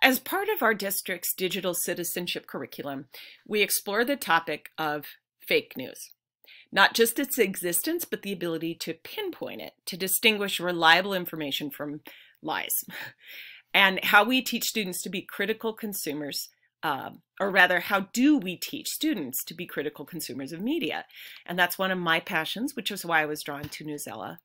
As part of our district's digital citizenship curriculum, we explore the topic of fake news. Not just its existence, but the ability to pinpoint it, to distinguish reliable information from lies, and how we teach students to be critical consumers, or rather, how do we teach students to be critical consumers of media? And that's one of my passions, which is why I was drawn to Newsela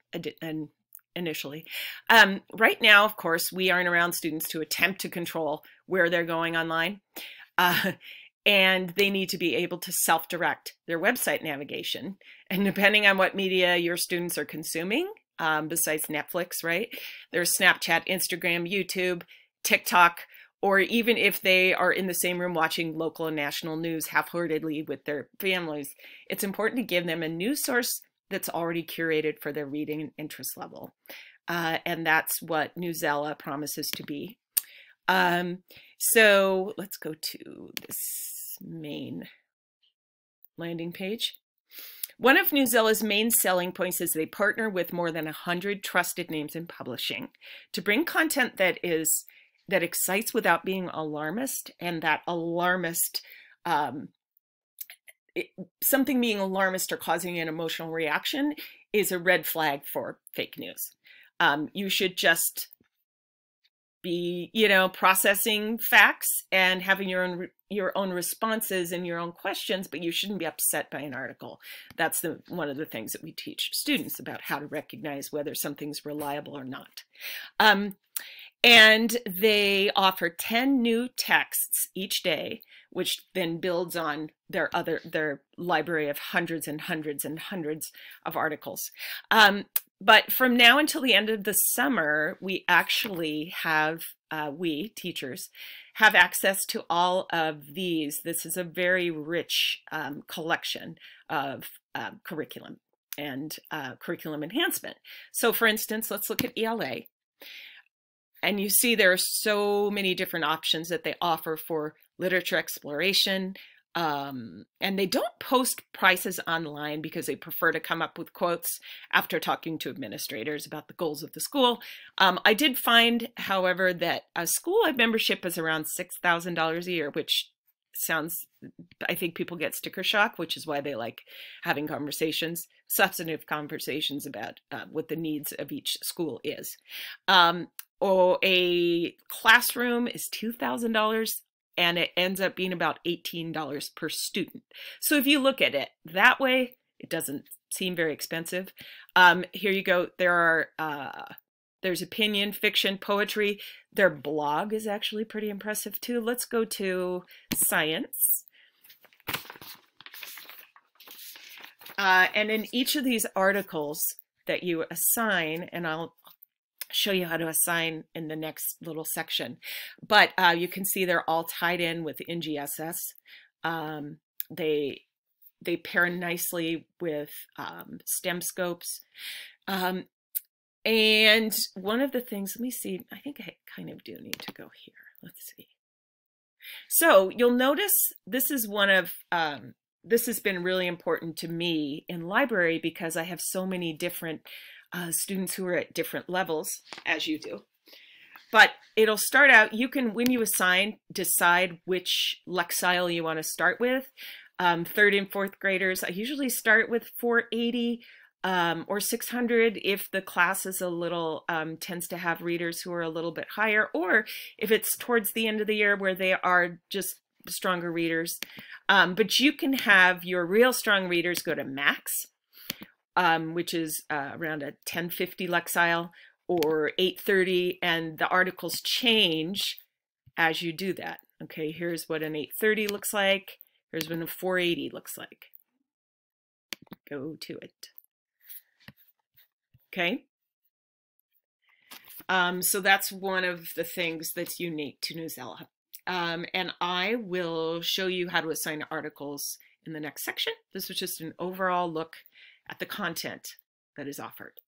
initially. Right now, of course, we aren't around students to attempt to control where they're going online. And they need to be able to self-direct their website navigation. And depending on what media your students are consuming, besides Netflix, right? There's Snapchat, Instagram, YouTube, TikTok, or even if they are in the same room watching local and national news half-heartedly with their families, it's important to give them a news source that's already curated for their reading and interest level. And that's what Newsela promises to be. So let's go to this main landing page. One of Newsela's main selling points is they partner with more than 100 trusted names in publishing to bring content that excites without being alarmist, and that alarmist, something being alarmist or causing an emotional reaction is a red flag for fake news. You should just be, processing facts and having your own responses and your own questions, but you shouldn't be upset by an article. That's one of the things that we teach students about, how to recognize whether something's reliable or not. And they offer 10 new texts each day, which then builds on their library of hundreds and hundreds and hundreds of articles. But from now until the end of the summer, we actually have, we teachers have access to all of these. This is a very rich collection of curriculum and curriculum enhancement. So for instance, let's look at ELA. And you see there are so many different options that they offer for literature exploration. And they don't post prices online because they prefer to come up with quotes after talking to administrators about the goals of the school. I did find, however, that a school-wide membership is around $6,000 a year, which sounds, I think people get sticker shock, which is why they like having conversations, substantive conversations about what the needs of each school is. Or a classroom is $2,000. And it ends up being about $18 per student. So if you look at it that way, it doesn't seem very expensive. Here you go. There's opinion, fiction, poetry. Their blog is actually pretty impressive too. Let's go to science. And in each of these articles that you assign, and I'll show you how to assign in the next little section, but you can see they're all tied in with NGSS. They pair nicely with STEM scopes. And one of the things, let me see, I think I kind of do need to go here. Let's see. So you'll notice this is one of, this has been really important to me in library because I have so many different students who are at different levels, as you do. But it'll start out, you can, when you assign, decide which lexile you want to start with. Third and fourth graders, I usually start with 480 or 600 if the class is a little, tends to have readers who are a little bit higher, or if it's towards the end of the year where they are just stronger readers. But you can have your real strong readers go to max, which is around a 1050 lexile, or 830, and the articles change as you do that. Okay, here's what an 830 looks like. Here's what a 480 looks like. Go to it. Okay. So that's one of the things that's unique to Newsela. And I will show you how to assign articles in the next section. This was just an overall look at the content that is offered.